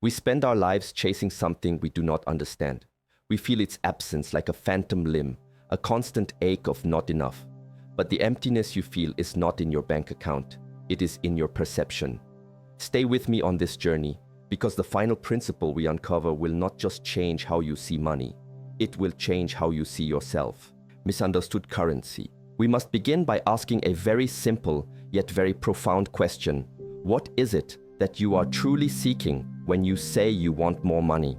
We spend our lives chasing something we do not understand. We feel its absence like a phantom limb, a constant ache of not enough. But the emptiness you feel is not in your bank account. It is in your perception. Stay with me on this journey, because the final principle we uncover will not just change how you see money. It will change how you see yourself. Misunderstood currency. We must begin by asking a very simple yet very profound question. What is it that you are truly seeking when you say you want more money?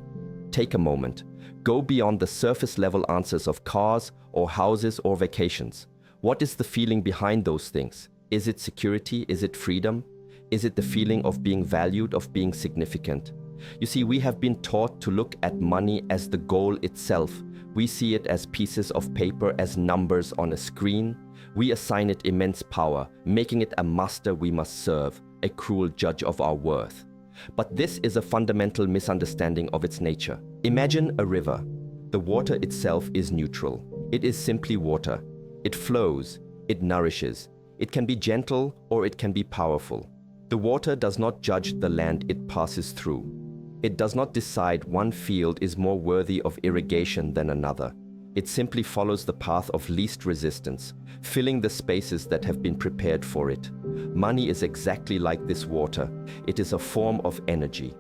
Take a moment. Go beyond the surface level answers of cars or houses or vacations. What is the feeling behind those things? Is it security? Is it freedom? Is it the feeling of being valued, of being significant? You see, we have been taught to look at money as the goal itself. We see it as pieces of paper, as numbers on a screen. We assign it immense power, making it a master we must serve, a cruel judge of our worth. But this is a fundamental misunderstanding of its nature. Imagine a river. The water itself is neutral. It is simply water. It flows, it nourishes. It can be gentle or it can be powerful. The water does not judge the land it passes through. It does not decide one field is more worthy of irrigation than another. It simply follows the path of least resistance, filling the spaces that have been prepared for it. Money is exactly like this water. It is a form of energy,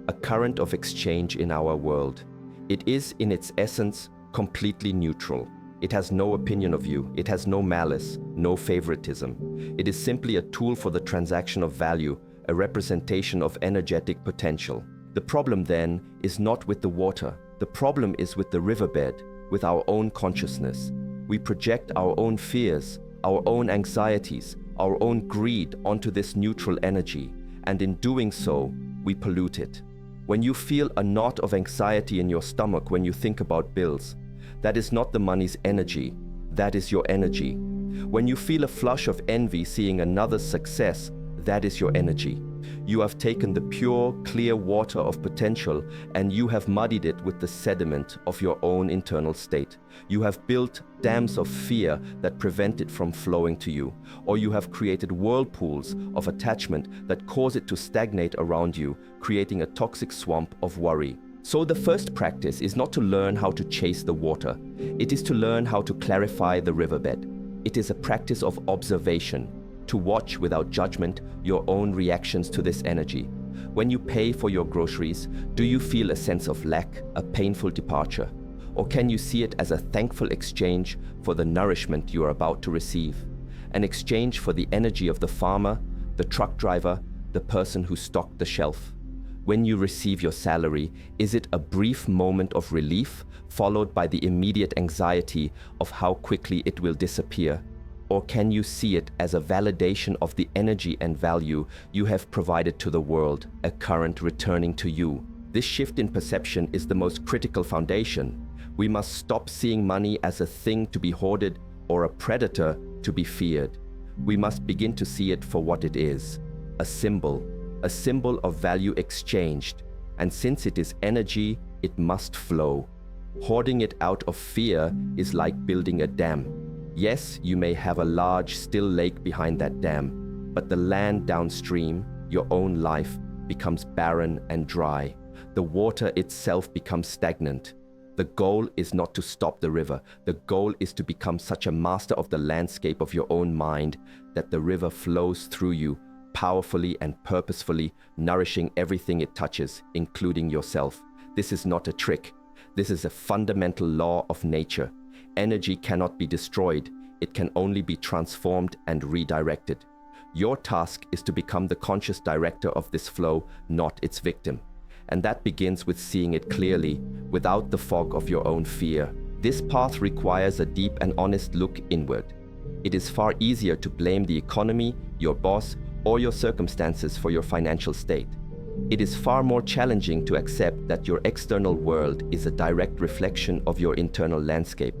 a current of exchange in our world. It is, in its essence, completely neutral. It has no opinion of you. It has no malice, no favoritism. It is simply a tool for the transaction of value, a representation of energetic potential. The problem then is not with the water. The problem is with the riverbed, with our own consciousness. We project our own fears, our own anxieties, our own greed onto this neutral energy, and in doing so, we pollute it. When you feel a knot of anxiety in your stomach when you think about bills, that is not the money's energy, that is your energy. When you feel a flush of envy seeing another's success, that is your energy. You have taken the pure, clear water of potential and you have muddied it with the sediment of your own internal state. You have built dams of fear that prevent it from flowing to you, or you have created whirlpools of attachment that cause it to stagnate around you, creating a toxic swamp of worry. So the first practice is not to learn how to chase the water. It is to learn how to clarify the riverbed. It is a practice of observation, to watch without judgment your own reactions to this energy. When you pay for your groceries, do you feel a sense of lack, a painful departure? Or can you see it as a thankful exchange for the nourishment you are about to receive? An exchange for the energy of the farmer, the truck driver, the person who stocked the shelf. When you receive your salary, is it a brief moment of relief followed by the immediate anxiety of how quickly it will disappear? Or can you see it as a validation of the energy and value you have provided to the world, a current returning to you? This shift in perception is the most critical foundation. We must stop seeing money as a thing to be hoarded or a predator to be feared. We must begin to see it for what it is, a symbol of value exchanged. And since it is energy, it must flow. Hoarding it out of fear is like building a dam. Yes, you may have a large, still lake behind that dam, but the land downstream, your own life, becomes barren and dry. The water itself becomes stagnant. The goal is not to stop the river. The goal is to become such a master of the landscape of your own mind that the river flows through you, powerfully and purposefully, nourishing everything it touches, including yourself. This is not a trick. This is a fundamental law of nature. Energy cannot be destroyed. It can only be transformed and redirected. Your task is to become the conscious director of this flow, not its victim. And that begins with seeing it clearly, without the fog of your own fear. This path requires a deep and honest look inward. It is far easier to blame the economy, your boss, or your circumstances for your financial state. It is far more challenging to accept that your external world is a direct reflection of your internal landscape.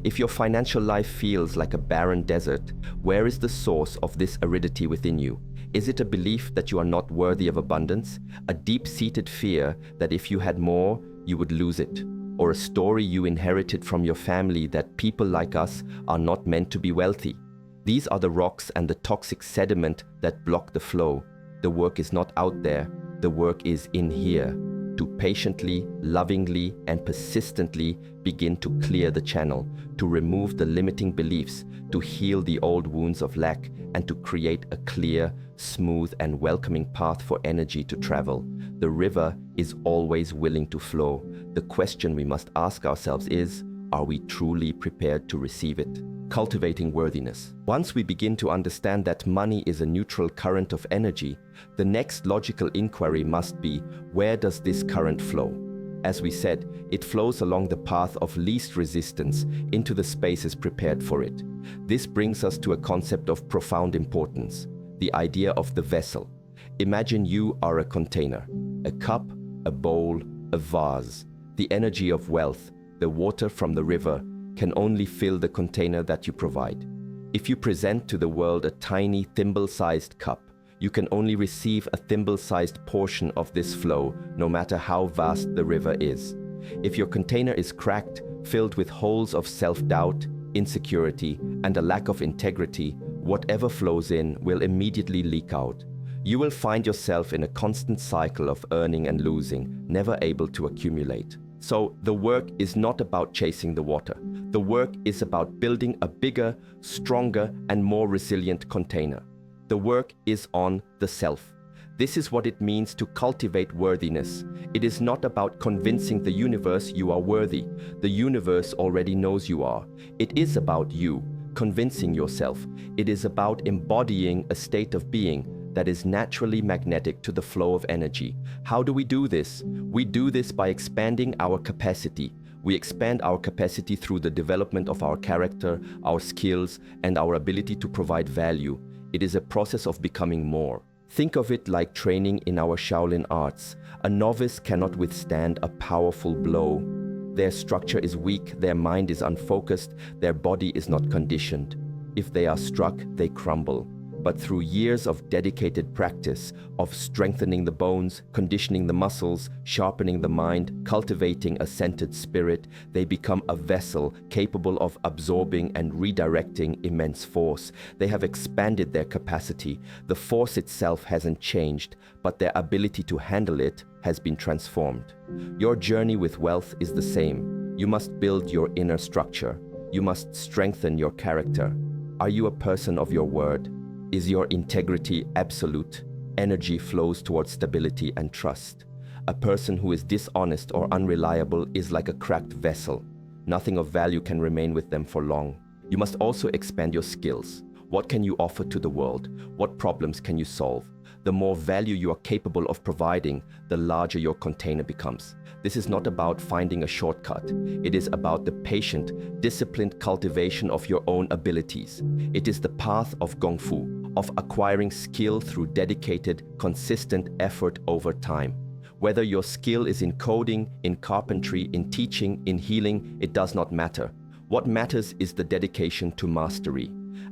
If your financial life feels like a barren desert, where is the source of this aridity within you? Is it a belief that you are not worthy of abundance? A deep-seated fear that if you had more, you would lose it? Or a story you inherited from your family that people like us are not meant to be wealthy? These are the rocks and the toxic sediment that block the flow. The work is not out there. The work is in here, to patiently, lovingly, and persistently begin to clear the channel, to remove the limiting beliefs, to heal the old wounds of lack, and to create a clear, smooth, and welcoming path for energy to travel. The river is always willing to flow. The question we must ask ourselves is, are we truly prepared to receive it? Cultivating worthiness. Once we begin to understand that money is a neutral current of energy, the next logical inquiry must be, where does this current flow? As we said, it flows along the path of least resistance into the spaces prepared for it. This brings us to a concept of profound importance, the idea of the vessel. Imagine you are a container, a cup, a bowl, a vase. The energy of wealth, the water from the river, can only fill the container that you provide. If you present to the world a tiny thimble-sized cup, you can only receive a thimble-sized portion of this flow, no matter how vast the river is. If your container is cracked, filled with holes of self-doubt, insecurity, and a lack of integrity, whatever flows in will immediately leak out. You will find yourself in a constant cycle of earning and losing, never able to accumulate. So the work is not about chasing the water. The work is about building a bigger, stronger, and more resilient container. The work is on the self. This is what it means to cultivate worthiness. It is not about convincing the universe you are worthy. The universe already knows you are. It is about you, convincing yourself. It is about embodying a state of being that is naturally magnetic to the flow of energy. How do we do this? We do this by expanding our capacity. We expand our capacity through the development of our character, our skills, and our ability to provide value. It is a process of becoming more. Think of it like training in our Shaolin arts. A novice cannot withstand a powerful blow. Their structure is weak, their mind is unfocused, their body is not conditioned. If they are struck, they crumble. But through years of dedicated practice, of strengthening the bones, conditioning the muscles, sharpening the mind, cultivating a centered spirit, they become a vessel capable of absorbing and redirecting immense force. They have expanded their capacity. The force itself hasn't changed, but their ability to handle it has been transformed. Your journey with wealth is the same. You must build your inner structure. You must strengthen your character. Are you a person of your word? Is your integrity absolute? Energy flows towards stability and trust. A person who is dishonest or unreliable is like a cracked vessel. Nothing of value can remain with them for long. You must also expand your skills. What can you offer to the world? What problems can you solve? The more value you are capable of providing, the larger your container becomes. This is not about finding a shortcut. It is about the patient, disciplined cultivation of your own abilities. It is the path of Gong Fu, of acquiring skill through dedicated, consistent effort over time. Whether your skill is in coding, in carpentry, in teaching, in healing, it does not matter. What matters is the dedication to mastery.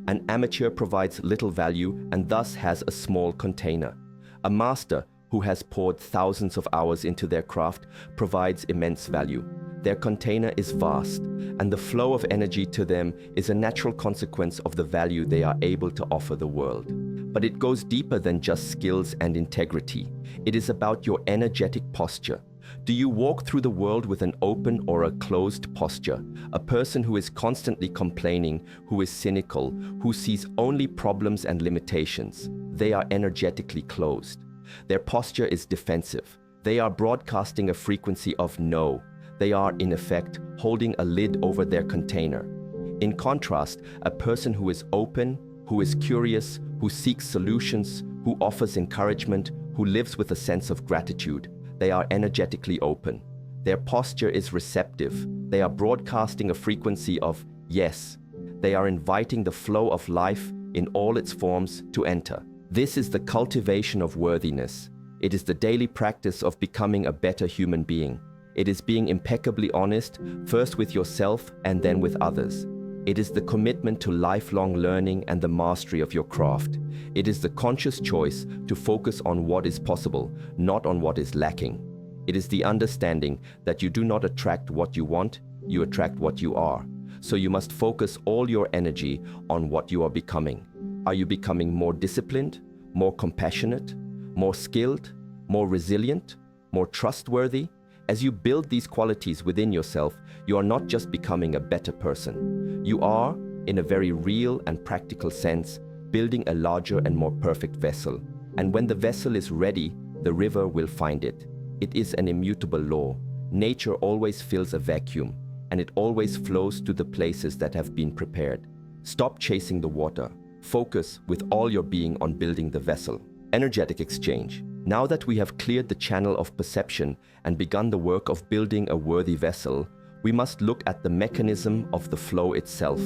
An amateur provides little value and thus has a small container. A master who has poured thousands of hours into their craft provides immense value. Their container is vast, and the flow of energy to them is a natural consequence of the value they are able to offer the world. But it goes deeper than just skills and integrity. It is about your energetic posture. Do you walk through the world with an open or a closed posture? A person who is constantly complaining, who is cynical, who sees only problems and limitations. They are energetically closed. Their posture is defensive. They are broadcasting a frequency of no. They are, in effect, holding a lid over their container. In contrast, a person who is open, who is curious, who seeks solutions, who offers encouragement, who lives with a sense of gratitude, they are energetically open. Their posture is receptive. They are broadcasting a frequency of yes. They are inviting the flow of life in all its forms to enter. This is the cultivation of worthiness. It is the daily practice of becoming a better human being. It is being impeccably honest, first with yourself and then with others. It is the commitment to lifelong learning and the mastery of your craft. It is the conscious choice to focus on what is possible, not on what is lacking. It is the understanding that you do not attract what you want, you attract what you are. So you must focus all your energy on what you are becoming. Are you becoming more disciplined, more compassionate, more skilled, more resilient, more trustworthy. As you build these qualities within yourself, you are not just becoming a better person. You are, in a very real and practical sense, building a larger and more perfect vessel. And when the vessel is ready, the river will find it. It is an immutable law. Nature always fills a vacuum, and it always flows to the places that have been prepared. Stop chasing the water. Focus with all your being on building the vessel. Energetic exchange. Now that we have cleared the channel of perception and begun the work of building a worthy vessel, we must look at the mechanism of the flow itself.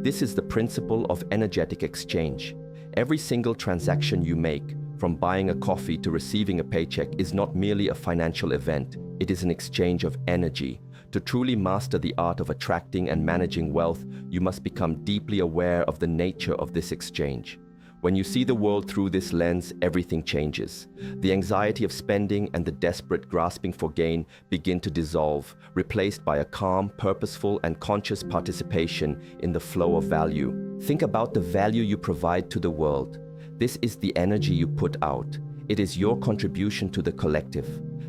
This is the principle of energetic exchange. Every single transaction you make, from buying a coffee to receiving a paycheck, is not merely a financial event. It is an exchange of energy. To truly master the art of attracting and managing wealth, you must become deeply aware of the nature of this exchange. When you see the world through this lens, everything changes. The anxiety of spending and the desperate grasping for gain begin to dissolve, replaced by a calm, purposeful, and conscious participation in the flow of value. Think about the value you provide to the world. This is the energy you put out. It is your contribution to the collective.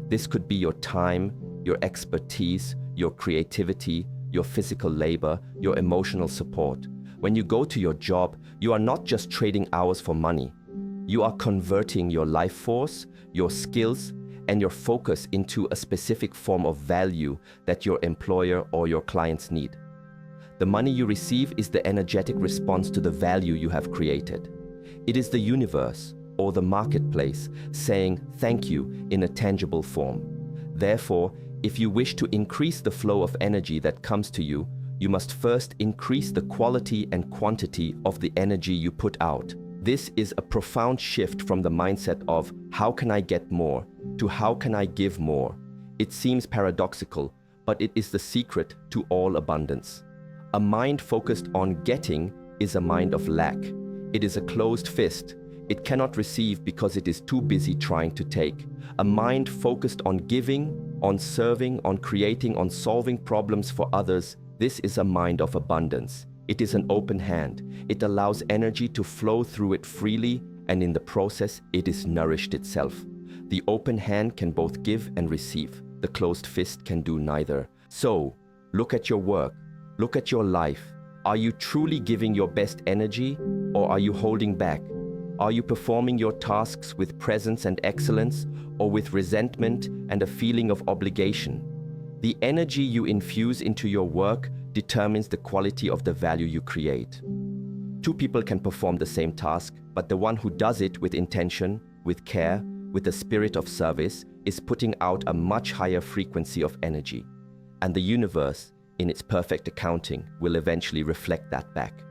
This could be your time, your expertise, your creativity, your physical labor, your emotional support. When you go to your job, you are not just trading hours for money. You are converting your life force, your skills, and your focus into a specific form of value that your employer or your clients need. The money you receive is the energetic response to the value you have created. It is the universe, or the marketplace, saying thank you in a tangible form. Therefore, if you wish to increase the flow of energy that comes to you, you must first increase the quality and quantity of the energy you put out. This is a profound shift from the mindset of how can I get more to how can I give more. It seems paradoxical, but it is the secret to all abundance. A mind focused on getting is a mind of lack. It is a closed fist. It cannot receive because it is too busy trying to take. A mind focused on giving, on serving, on creating, on solving problems for others, this is a mind of abundance. It is an open hand. It allows energy to flow through it freely, and in the process, it is nourished itself. The open hand can both give and receive. The closed fist can do neither. So, look at your work. Look at your life. Are you truly giving your best energy, or are you holding back? Are you performing your tasks with presence and excellence, or with resentment and a feeling of obligation? The energy you infuse into your work determines the quality of the value you create. Two people can perform the same task, but the one who does it with intention, with care, with the spirit of service, is putting out a much higher frequency of energy. And the universe, in its perfect accounting, will eventually reflect that back.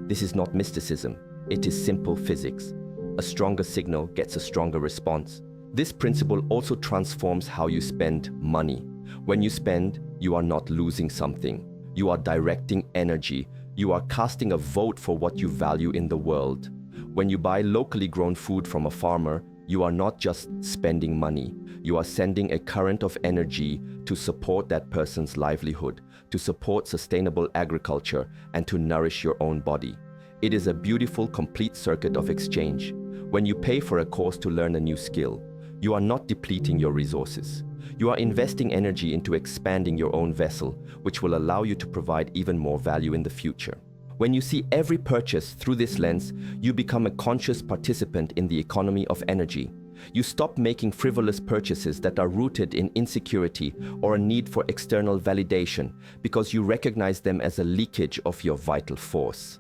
This is not mysticism. It is simple physics. A stronger signal gets a stronger response. This principle also transforms how you spend money. When you spend, you are not losing something. You are directing energy. You are casting a vote for what you value in the world. When you buy locally grown food from a farmer, you are not just spending money. You are sending a current of energy to support that person's livelihood, to support sustainable agriculture, and to nourish your own body. It is a beautiful, complete circuit of exchange. When you pay for a course to learn a new skill, you are not depleting your resources. You are investing energy into expanding your own vessel, which will allow you to provide even more value in the future. When you see every purchase through this lens, you become a conscious participant in the economy of energy. You stop making frivolous purchases that are rooted in insecurity or a need for external validation because you recognize them as a leakage of your vital force.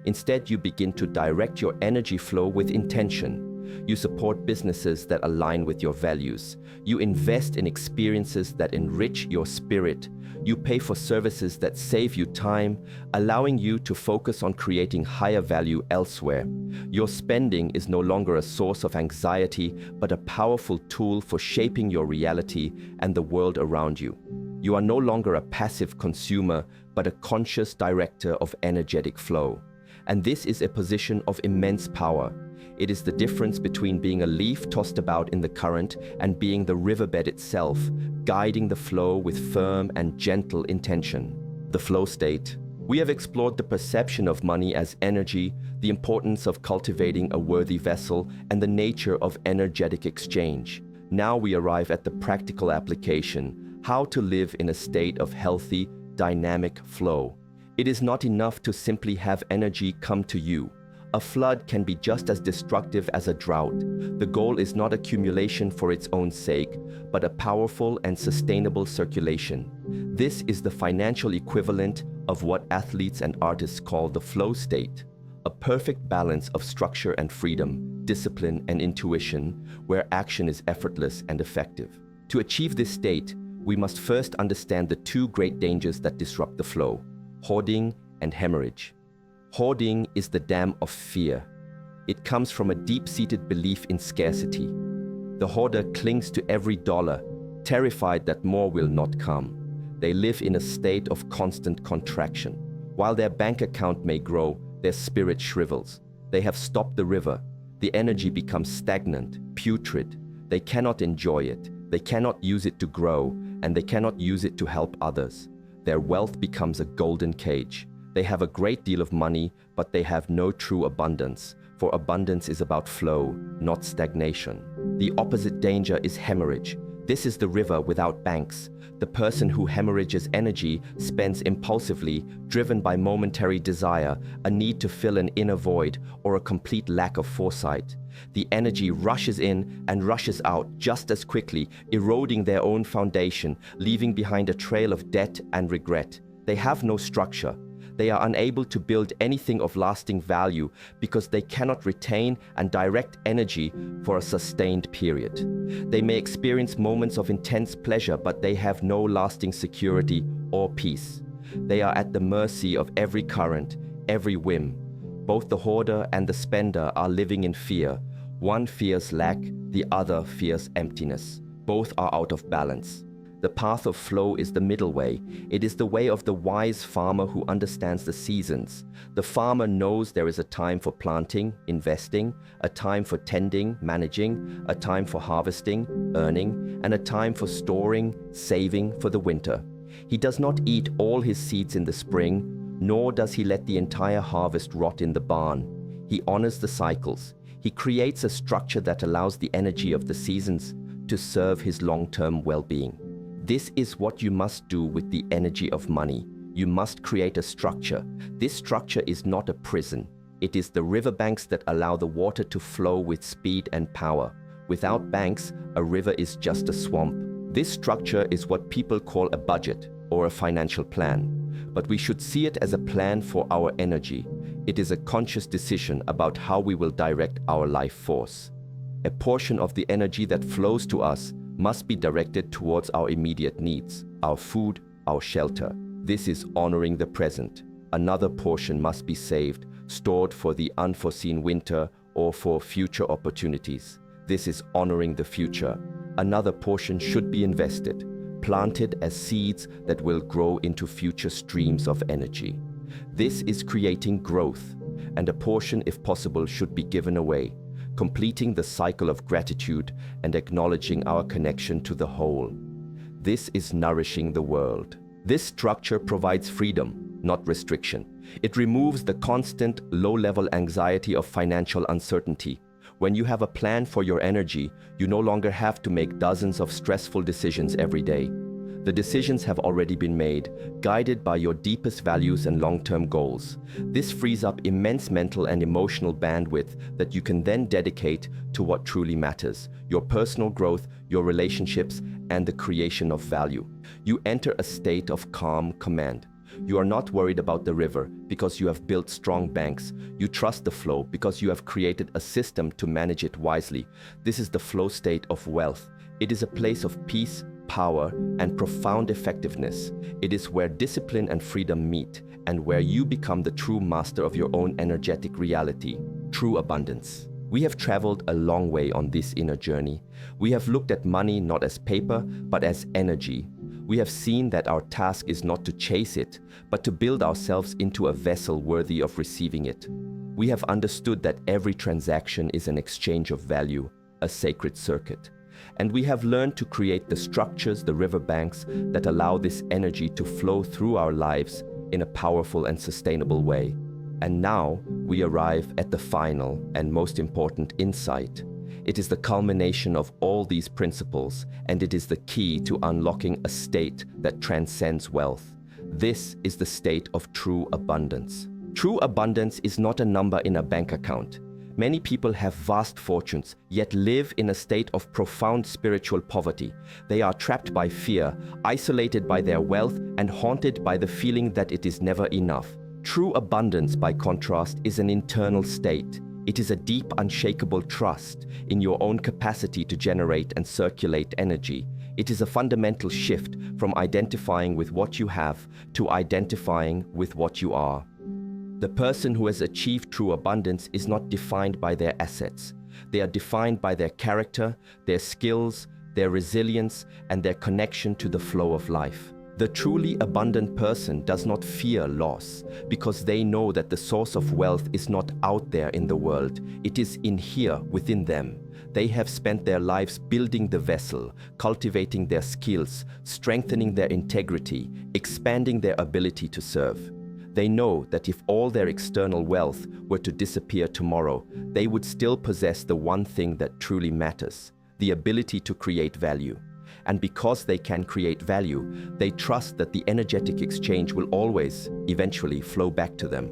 Instead, you begin to direct your energy flow with intention. You support businesses that align with your values. You invest in experiences that enrich your spirit. You pay for services that save you time, allowing you to focus on creating higher value elsewhere. Your spending is no longer a source of anxiety, but a powerful tool for shaping your reality and the world around you. You are no longer a passive consumer, but a conscious director of energetic flow. And this is a position of immense power. It is the difference between being a leaf tossed about in the current and being the riverbed itself, guiding the flow with firm and gentle intention. The flow state. We have explored the perception of money as energy, the importance of cultivating a worthy vessel, and the nature of energetic exchange. Now we arrive at the practical application, how to live in a state of healthy, dynamic flow. It is not enough to simply have energy come to you. A flood can be just as destructive as a drought. The goal is not accumulation for its own sake, but a powerful and sustainable circulation. This is the financial equivalent of what athletes and artists call the flow state, a perfect balance of structure and freedom, discipline and intuition, where action is effortless and effective. To achieve this state, we must first understand the two great dangers that disrupt the flow: hoarding and hemorrhage. Hoarding is the dam of fear. It comes from a deep-seated belief in scarcity. The hoarder clings to every dollar, terrified that more will not come. They live in a state of constant contraction. While their bank account may grow, their spirit shrivels. They have stopped the river. The energy becomes stagnant, putrid. They cannot enjoy it. They cannot use it to grow, and they cannot use it to help others. Their wealth becomes a golden cage. They have a great deal of money, but they have no true abundance, for abundance is about flow, not stagnation. The opposite danger is hemorrhage. This is the river without banks. The person who hemorrhages energy spends impulsively, driven by momentary desire, a need to fill an inner void, or a complete lack of foresight. The energy rushes in and rushes out just as quickly, eroding their own foundation, leaving behind a trail of debt and regret. They have no structure. They are unable to build anything of lasting value because they cannot retain and direct energy for a sustained period. They may experience moments of intense pleasure, but they have no lasting security or peace. They are at the mercy of every current, every whim. Both the hoarder and the spender are living in fear. One fears lack, the other fears emptiness. Both are out of balance. The path of flow is the middle way. It is the way of the wise farmer who understands the seasons. The farmer knows there is a time for planting, investing, a time for tending, managing, a time for harvesting, earning, and a time for storing, saving for the winter. He does not eat all his seeds in the spring, nor does he let the entire harvest rot in the barn. He honors the cycles. He creates a structure that allows the energy of the seasons to serve his long-term well-being. This is what you must do with the energy of money. You must create a structure. This structure is not a prison. It is the riverbanks that allow the water to flow with speed and power. Without banks, a river is just a swamp. This structure is what people call a budget or a financial plan. But we should see it as a plan for our energy. It is a conscious decision about how we will direct our life force. A portion of the energy that flows to us must be directed towards our immediate needs, our food, our shelter. This is honoring the present. Another portion must be saved, stored for the unforeseen winter or for future opportunities. This is honoring the future. Another portion should be invested, planted as seeds that will grow into future streams of energy. This is creating growth, and a portion, if possible, should be given away, completing the cycle of gratitude and acknowledging our connection to the whole. This is nourishing the world. This structure provides freedom, not restriction. It removes the constant, low-level anxiety of financial uncertainty. When you have a plan for your energy, you no longer have to make dozens of stressful decisions every day. The decisions have already been made, guided by your deepest values and long-term goals. This frees up immense mental and emotional bandwidth that you can then dedicate to what truly matters: your personal growth, your relationships, and the creation of value. You enter a state of calm command. You are not worried about the river because you have built strong banks. You trust the flow because you have created a system to manage it wisely. This is the flow state of wealth. It is a place of peace, power, and profound effectiveness. It is where discipline and freedom meet, and where you become the true master of your own energetic reality, true abundance. We have traveled a long way on this inner journey. We have looked at money not as paper, but as energy. We have seen that our task is not to chase it, but to build ourselves into a vessel worthy of receiving it. We have understood that every transaction is an exchange of value, a sacred circuit. And we have learned to create the structures, the riverbanks, that allow this energy to flow through our lives in a powerful and sustainable way. And now we arrive at the final and most important insight. It is the culmination of all these principles, and it is the key to unlocking a state that transcends wealth. This is the state of true abundance. True abundance is not a number in a bank account. Many people have vast fortunes, yet live in a state of profound spiritual poverty. They are trapped by fear, isolated by their wealth, and haunted by the feeling that it is never enough. True abundance, by contrast, is an internal state. It is a deep, unshakable trust in your own capacity to generate and circulate energy. It is a fundamental shift from identifying with what you have to identifying with what you are. The person who has achieved true abundance is not defined by their assets. They are defined by their character, their skills, their resilience, and their connection to the flow of life. The truly abundant person does not fear loss because they know that the source of wealth is not out there in the world. It is in here within them. They have spent their lives building the vessel, cultivating their skills, strengthening their integrity, expanding their ability to serve. They know that if all their external wealth were to disappear tomorrow, they would still possess the one thing that truly matters, the ability to create value. And because they can create value, they trust that the energetic exchange will always, eventually, flow back to them.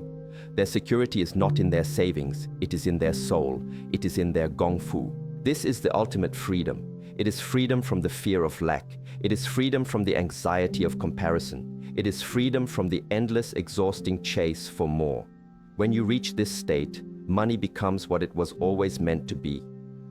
Their security is not in their savings, it is in their soul, it is in their gong fu. This is the ultimate freedom. It is freedom from the fear of lack. It is freedom from the anxiety of comparison. It is freedom from the endless, exhausting chase for more. When you reach this state, money becomes what it was always meant to be,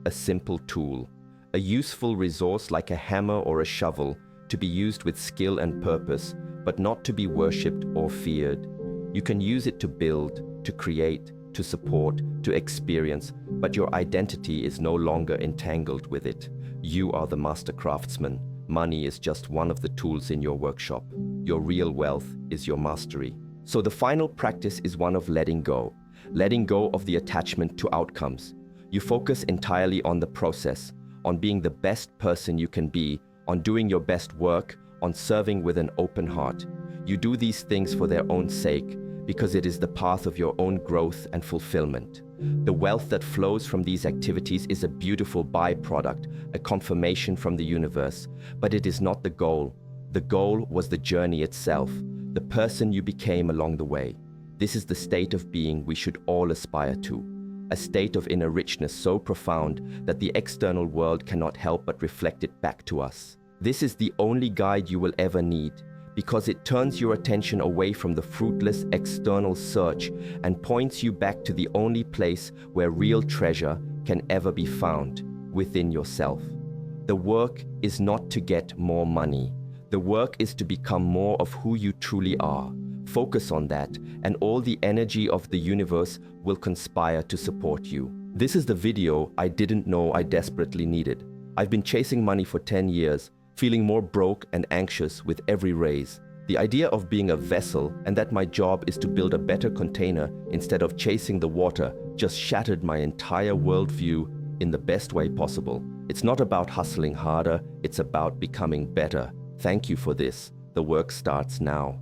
a simple tool, a useful resource like a hammer or a shovel, to be used with skill and purpose, but not to be worshipped or feared. You can use it to build, to create, to support, to experience, but your identity is no longer entangled with it. You are the master craftsman. Money is just one of the tools in your workshop. Your real wealth is your mastery. So the final practice is one of letting go of the attachment to outcomes. You focus entirely on the process, on being the best person you can be, on doing your best work, on serving with an open heart. You do these things for their own sake, because it is the path of your own growth and fulfillment. The wealth that flows from these activities is a beautiful byproduct, a confirmation from the universe, but it is not the goal. The goal was the journey itself, the person you became along the way. This is the state of being we should all aspire to, a state of inner richness so profound that the external world cannot help but reflect it back to us. This is the only guide you will ever need, because it turns your attention away from the fruitless external search and points you back to the only place where real treasure can ever be found, within yourself. The work is not to get more money. The work is to become more of who you truly are. Focus on that, and all the energy of the universe will conspire to support you. This is the video I didn't know I desperately needed. I've been chasing money for 10 years, feeling more broke and anxious with every raise. The idea of being a vessel and that my job is to build a better container instead of chasing the water just shattered my entire worldview in the best way possible. It's not about hustling harder, it's about becoming better. Thank you for this. The work starts now.